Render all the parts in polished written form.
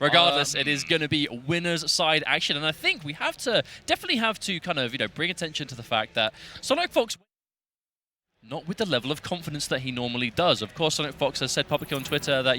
Regardless, it is going to be winner's side action, and I think we definitely have to kind of, bring attention to the fact that SonicFox not with the level of confidence that he normally does. Of course, SonicFox has said publicly on Twitter that,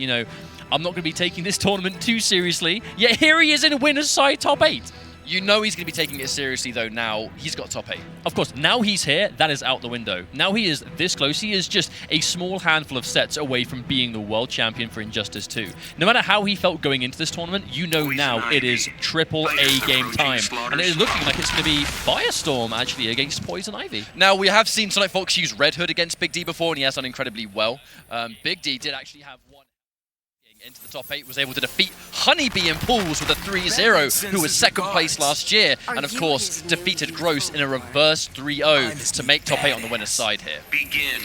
I'm not going to be taking this tournament too seriously, yet here he is in winner's side top 8. You know he's going to be taking it seriously, though, now he's got top 8. Of course, now he's here, that is out the window. Now he is this close, he is just a small handful of sets away from being the world champion for Injustice 2. No matter how he felt going into this tournament, now it is triple A game time. And it is looking like it's going to be Firestorm, actually, against Poison Ivy. Now, we have seen SonicFox use Red Hood against Big D before, and he has done incredibly well. Big D did actually have one into the top 8, was able to defeat Honeybee and Pools with a 3-0, who was second place last year, and of course defeated Gross in a reverse 3-0 to make top 8 on the winner's side here.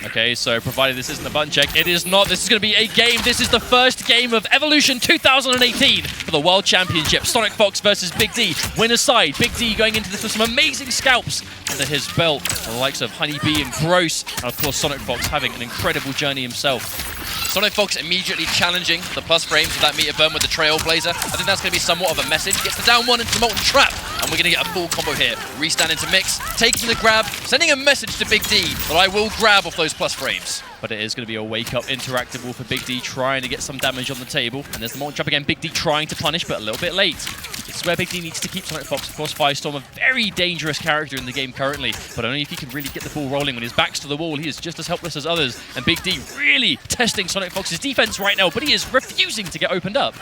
Okay, so provided this isn't a button check, it is not. This is going to be a game. This is the first game of Evolution 2018 for the World Championship. SonicFox versus Big D, winner's side. Big D going into this with some amazing scalps under his belt, the likes of Honeybee and Gross, and of course SonicFox having an incredible journey himself. SonicFox immediately challenging the plus frames with that meter burn with the Trailblazer. I think that's going to be somewhat of a message. Gets the down one into the Molten Trap, and we're going to get a full combo here. Restand into mix, taking the grab, sending a message to Big D that I will grab off those plus frames. But it is going to be a wake-up interactable for Big D, trying to get some damage on the table. And there's the Molten Trap again. Big D trying to punish, but a little bit late. This is where Big D needs to keep SonicFox. Of course, Firestorm, a very dangerous character in the game currently, but only if he can really get the ball rolling. When his back's to the wall, he is just as helpless as others. And Big D really testing SonicFox's defense right now, but he is refusing to get opened up.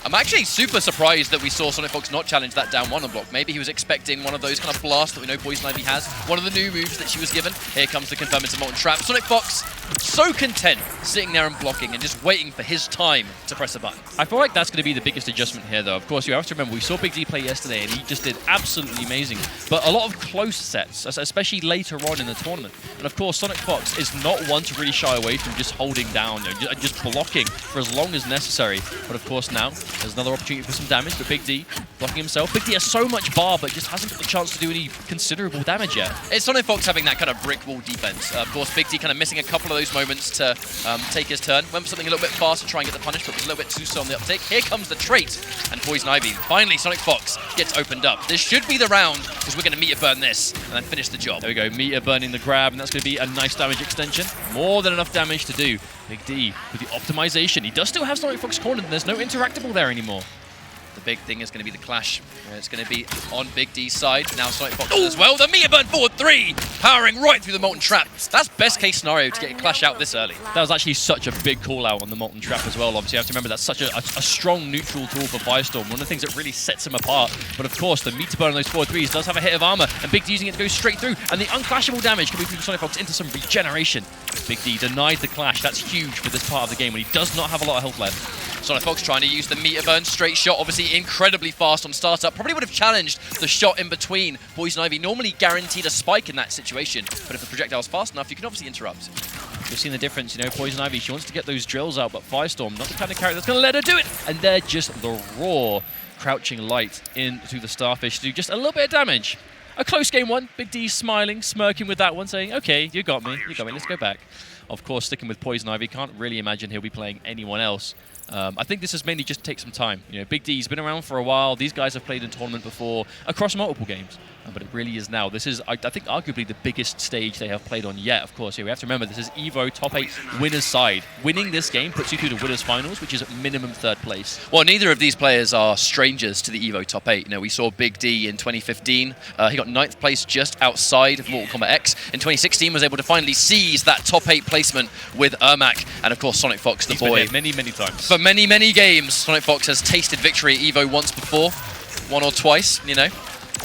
I'm actually super surprised that we saw SonicFox not challenge that down one on block. Maybe he was expecting one of those kind of blasts that we know Poison Ivy has. One of the new moves that she was given. Here comes the confirm into Molten Trap. SonicFox so content sitting there and blocking and just waiting for his time to press a button. I feel like that's going to be the biggest adjustment here, though. Of course, you have to remember, we saw Big D play yesterday, and he just did absolutely amazing. But a lot of close sets, especially later on in the tournament. And of course, SonicFox is not one to really shy away from just holding down, just blocking for as long as necessary. But of course, now there's another opportunity for some damage, but Big D blocking himself. Big D has so much bar, but just hasn't got the chance to do any considerable damage yet. It's SonicFox having that kind of brick wall defense. Of course, Big D kind of missing a couple of those moments to take his turn. Went for something a little bit fast to try and get the punish, but was a little bit too slow on the uptake. Here comes the trait, and Poison Ivy. Finally, SonicFox gets opened up. This should be the round, because we're going to meter burn this and then finish the job. There we go, meter burning the grab, and that's going to be a nice damage extension. More than enough damage to do. Big D with the optimization. He does still have SonicFox cornered, and there's no interactable there anymore. The big thing is going to be the clash. It's going to be on Big D's side. Now SonicFox as well. The meter burn forward 3, powering right through the Molten Trap. That's best case scenario to get a clash out this early. That was actually such a big call out on the Molten Trap as well. Obviously, you have to remember that's such a strong neutral tool for Firestorm. One of the things that really sets him apart. But of course, the meter burn on those forward 3s does have a hit of armor, and Big D using it to go straight through. And the unclashable damage coming through SonicFox into some regeneration. Big D denied the clash. That's huge for this part of the game when he does not have a lot of health left. SonicFox trying to use the meter burn straight shot, obviously incredibly fast on startup. Probably would have challenged the shot in between. Poison Ivy normally guaranteed a spike in that situation, but if the projectile's fast enough, you can obviously interrupt. You've seen the difference, Poison Ivy, she wants to get those drills out, but Firestorm, not the kind of character that's going to let her do it. And they're just the raw crouching light into the Starfish to do just a little bit of damage. A close game one. Big D smiling, smirking with that one, saying, okay, you got me, let's go back. Of course, sticking with Poison Ivy, can't really imagine he'll be playing anyone else. I think this is mainly just to take some time. Big D's been around for a while. These guys have played in tournament before across multiple games. But it really is now. This is, I think, arguably the biggest stage they have played on yet. Of course, we have to remember this is EVO top 8 winners side. Winning this game puts you through the winners finals, which is at minimum 3rd place. Well, neither of these players are strangers to the EVO top 8. We saw Big D in 2015. He got 9th place just outside of Mortal Kombat X. In 2016, was able to finally seize that top 8 placement with Ermac, and of course SonicFox, the He's boy. Been here many times. For many, many games, SonicFox has tasted victory at EVO once before, one or twice,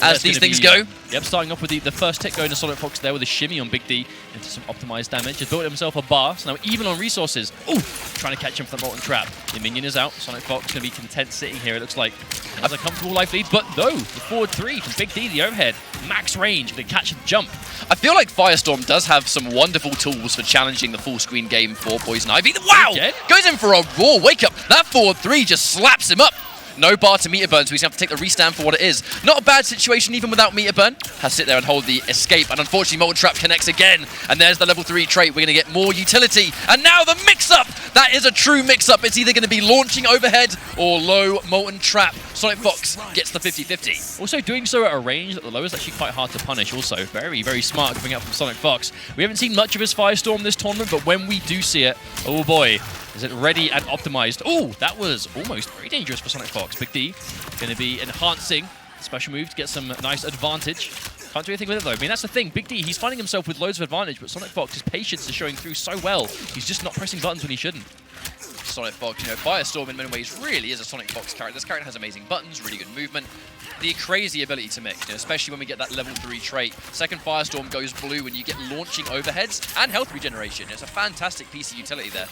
as these things go. Yep, starting off with the first hit going to SonicFox there with a shimmy on Big D into some optimized damage. Has built himself a bar, so now even on resources. Ooh, trying to catch him for the Molten Trap. The minion is out. SonicFox going to be content sitting here, it looks like. He has a comfortable life lead, but no, the forward 3 from Big D, the overhead. Max range, going to catch and jump. I feel like Firestorm does have some wonderful tools for challenging the full screen game for Poison Ivy. Wow! Again? Goes in for a raw wake up. That forward 3 just slaps him up. No bar to meter burn, so he's going to have to take the restand for what it is. Not a bad situation even without meter burn. Has to sit there and hold the escape, and unfortunately Molten Trap connects again. And there's the level 3 trait. We're going to get more utility. And now the mix-up! That is a true mix-up. It's either going to be launching overhead or low Molten Trap. SonicFox gets the 50-50. Also doing so at a range that the low is actually quite hard to punish also. Very, very smart coming out from SonicFox. We haven't seen much of his Firestorm this tournament, but when we do see it, oh boy, is it ready and optimized. Oh, that was almost very dangerous for SonicFox. Big D going to be enhancing the special move to get some nice advantage. Can't do anything with it though. I mean, that's the thing. Big D, he's finding himself with loads of advantage, but SonicFox's patience is showing through so well. He's just not pressing buttons when he shouldn't. SonicFox, you know, Firestorm in many ways really is a SonicFox character. This character has amazing buttons, really good movement, the crazy ability to mix, you know, especially when we get that level 3 trait. Second Firestorm goes blue when you get launching overheads and health regeneration. It's a fantastic piece of utility there.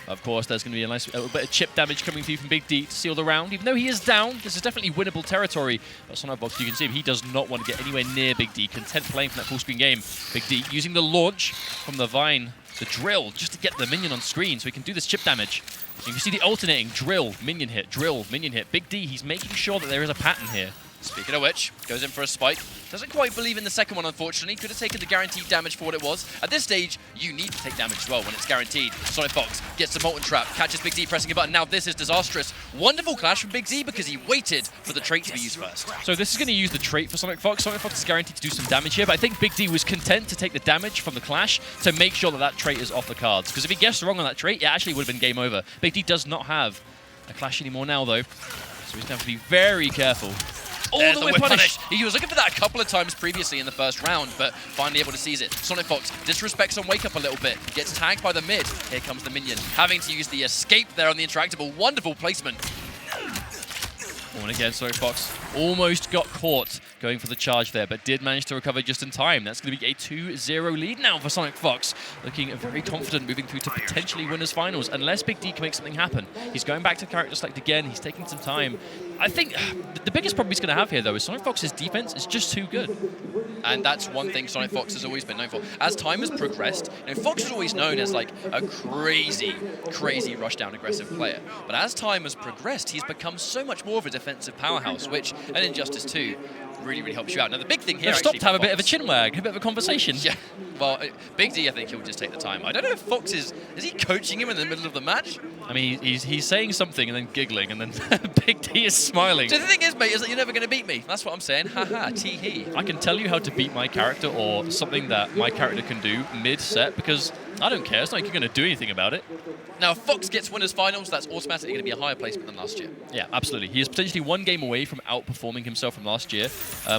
Of course, there's going to be a nice bit of chip damage coming through from Big D to seal the round. Even though he is down, this is definitely winnable territory. But SonicFox, you can see him, he does not want to get anywhere near Big D. Content playing from that full screen game. Big D using the launch from the Vine, the drill, just to get the minion on screen so he can do this chip damage. You can see the alternating drill, minion hit, drill, minion hit. Big D, he's making sure that there is a pattern here. Speaking of which, goes in for a spike. Doesn't quite believe in the second one, unfortunately. Could have taken the guaranteed damage for what it was. At this stage, you need to take damage as well when it's guaranteed. SonicFox gets the Molten Trap, catches Big D pressing a button. Now this is disastrous. Wonderful clash from Big D because he waited for the trait to be used first. So this is going to use the trait for SonicFox. SonicFox is guaranteed to do some damage here, but I think Big D was content to take the damage from the clash to make sure that that trait is off the cards. Because if he guessed wrong on that trait, it actually would have been game over. Big D does not have a clash anymore now, though. So he's going to have to be very careful. There's the whip punish. He was looking for that a couple of times previously in the first round, but finally able to seize it. SonicFox disrespects on wake up a little bit, gets tagged by the mid. Here comes the minion, having to use the escape there on the interactable. Wonderful placement. And again, SonicFox almost got caught going for the charge there, but did manage to recover just in time. That's going to be a 2-0 lead now for SonicFox. Looking very confident moving through to potentially winners finals, unless Big D can make something happen. He's going back to character select again. He's taking some time. I think the biggest problem he's going to have here, though, is SonicFox's defense is just too good. And that's one thing SonicFox has always been known for. As time has progressed, you know, Fox is always known as like a crazy rushdown aggressive player. But as time has progressed, he's become so much more of a defensive powerhouse, which, and Injustice 2, really helps you out. Now, the big thing here They've stopped to have a bit of a chin wag, a bit of a conversation. Yeah. Well, Big D, I think he'll just take the time. I don't know if Fox is he coaching him in the middle of the match? I mean, he's saying something and then giggling, and then Big D is smiling. So the thing is, mate, is that you're never going to beat me. That's what I'm saying. Haha, tee-hee. I can tell you how to beat my character or something that my character can do mid-set because I don't care. It's not like you're going to do anything about it. Now, if Fox gets winners finals, that's automatically going to be a higher placement than last year. Yeah, absolutely. He is potentially one game away from outperforming himself from last year,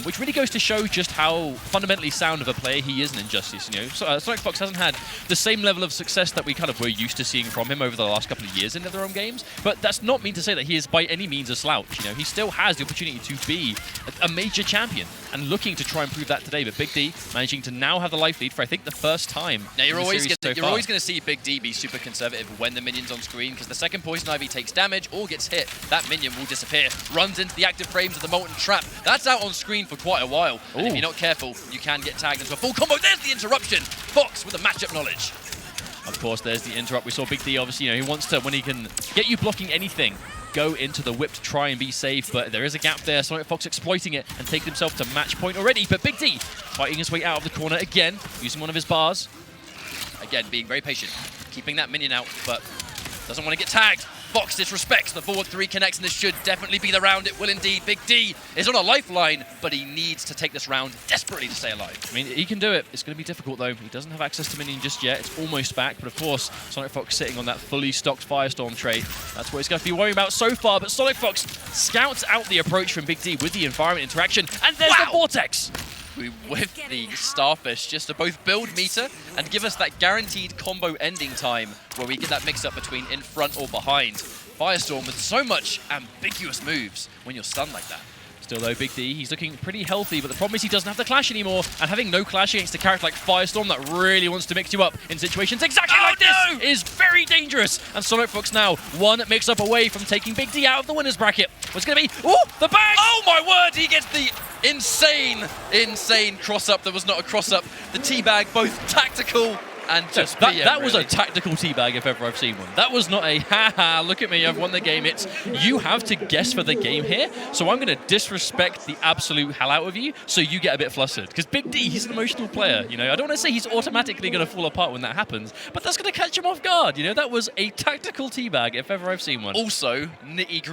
which really goes to show just how fundamentally sound of a player he is in Injustice. You know, SonicFox hasn't had the same level of success that we kind of were used to seeing from him over the last couple of years in their own games, but that's not mean to say that he is by any means a slouch. You know, he still has the opportunity to be a major champion and looking to try and prove that today. But Big D managing to now have the life lead for I think the first time. Now you're always going to see Big D be super conservative when the minion's on screen, because the second Poison Ivy takes damage or gets hit, that minion will disappear. Runs into the active frames of the Molten Trap. That's out on screen for quite a while. And if you're not careful, you can get tagged into a full combo. There's the interruption. Fox with the matchup knowledge. Of course, there's the interrupt. We saw Big D, obviously, you know, he wants to, when he can get you blocking anything, go into the whip to try and be safe, but there is a gap there. SonicFox exploiting it and taking himself to match point already, but Big D fighting his way out of the corner again, using one of his bars. Again, being very patient, keeping that minion out, but doesn't want to get tagged. Fox disrespects. The forward 3 connects, and this should definitely be the round. It will indeed. Big D is on a lifeline, but he needs to take this round desperately to stay alive. I mean, he can do it. It's going to be difficult, though. He doesn't have access to minion just yet. It's almost back, but of course, SonicFox sitting on that fully stocked Firestorm trait. That's what he's going to be worrying about so far, but SonicFox scouts out the approach from Big D with the environment interaction, and there's the Vortex! We whiff the Starfish just to both build meter and give us that guaranteed combo ending time where we get that mix-up between in front or behind. Firestorm with so much ambiguous moves when you're stunned like that. Still though, Big D, he's looking pretty healthy, but the problem is he doesn't have the clash anymore, and having no clash against a character like Firestorm that really wants to mix you up in situations exactly like this is very dangerous. And SonicFox now one mix-up away from taking Big D out of the winner's bracket. What's going to be? Oh, the bag! Oh my word, he gets the insane cross-up that was not a cross-up. The teabag, both tactical and just that was a tactical teabag if ever I've seen one. That was not a haha, look at me, I've won the game. It's you have to guess for the game here, so I'm going to disrespect the absolute hell out of you so you get a bit flustered. Because Big D, he's an emotional player, you know. I don't want to say he's automatically going to fall apart when that happens, but that's going to catch him off guard, you know. That was a tactical teabag if ever I've seen one. Also, nitty-gritty